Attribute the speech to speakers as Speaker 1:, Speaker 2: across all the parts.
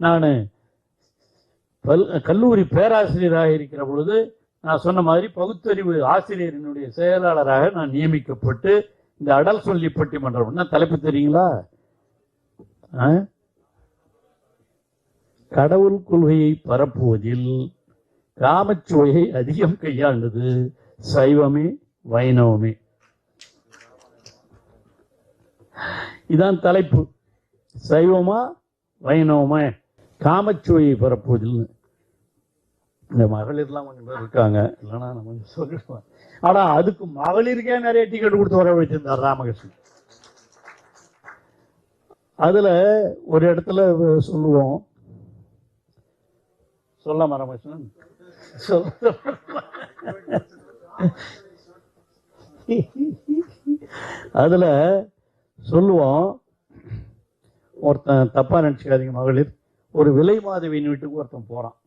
Speaker 1: நான் கல்லூரி பேராசிரியராக இருக்கிற பொழுது நான் சொன்ன மாதிரி பகுத்தறிவு ஆசிரியரினுடைய செயலாளராக நான் நியமிக்கப்பட்டு இந்த அடல் சொல்லி பட்டிமன்றம் தலைப்பு தெரியுங்களா? கடவுள் கொள்கையை பரப்புவதில் காமச்சுவையை அதிகம் கையாண்டது சைவமே வைணவமே. இதான் தலைப்பு. சைவமா வைணவமா காமச்சுவையை பரப்புவதில். இந்த மகளிர்லாம் கொஞ்சம் பேர் இருக்காங்க, இல்லைன்னா நம்ம கொஞ்சம் சொல்லிடுவோம். ஆனா அதுக்கு மகளிருக்கே நிறைய டிக்கெட் கொடுத்து வர வைத்திருந்தார் ராமகிருஷ்ணன். அதுல ஒரு இடத்துல சொல்லுவோம், சொல்லாம ராமகிருஷ்ணன் அதுல சொல்லுவோம், ஒருத்தன் தப்பா நினைச்சுக்காதீங்க மகளிர், ஒரு விலை மாதவியின் வீட்டுக்கு ஒருத்தன் போறான்.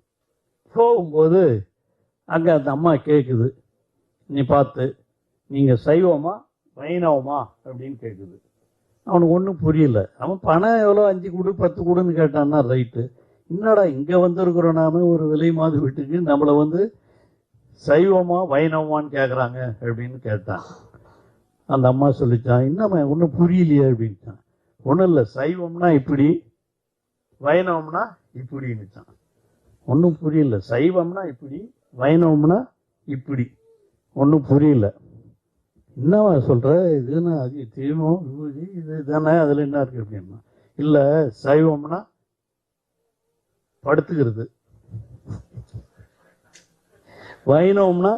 Speaker 1: போகும்போது அங்க அந்த அம்மா கேட்குது, நீ பார்த்து நீங்க சைவமா வைணவமா அப்படின்னு கேட்குது. அவனுக்கு ஒன்றும் புரியல. அவன் பணம் எவ்வளோ 5 கொடு 10 கொடுன்னு கேட்டான்னா ரைட்டு. என்னடா இங்க வந்திருக்கிறோம் நாம ஒரு விலை மாத வீட்டுக்கு, நம்மளை சைவமா வைணவமான்னு கேட்குறாங்க அப்படின்னு கேட்டான். அந்த அம்மா சொல்லிச்சான், இன்னும் ஒன்றும் புரியலையே அப்படின்ட்டான். ஒன்றும் இல்லை, சைவம்னா இப்படி வைணவம்னா இப்படின்னுச்சான். ஒன்றும் புரியல. சைவம்னா இப்படி வைணவம்னா இப்படி. ஒன்றும் புரியல. என்னவா சொல்ற, இதுன்னா அது தீமம் விபூதி இது தானே, அதில் என்ன இருக்கு அப்படின்னா, இல்லை சைவம்னா படுத்துக்கிறது, வைணவம்னா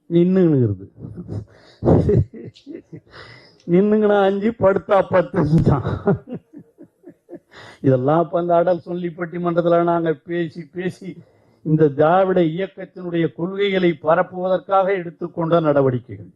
Speaker 1: நின்னுங்கிறது. நின்னுங்கன்னா 5 படுத்தா 10 தான். இதெல்லாம் இப்ப அந்த அடல் சொல்லி பட்டிமன்றத்துல நாங்க பேசி பேசி இந்த திராவிட இயக்கத்தினுடைய கொள்கைகளை பரப்புவதற்காக எடுத்துக்கொண்ட நடவடிக்கைகள்.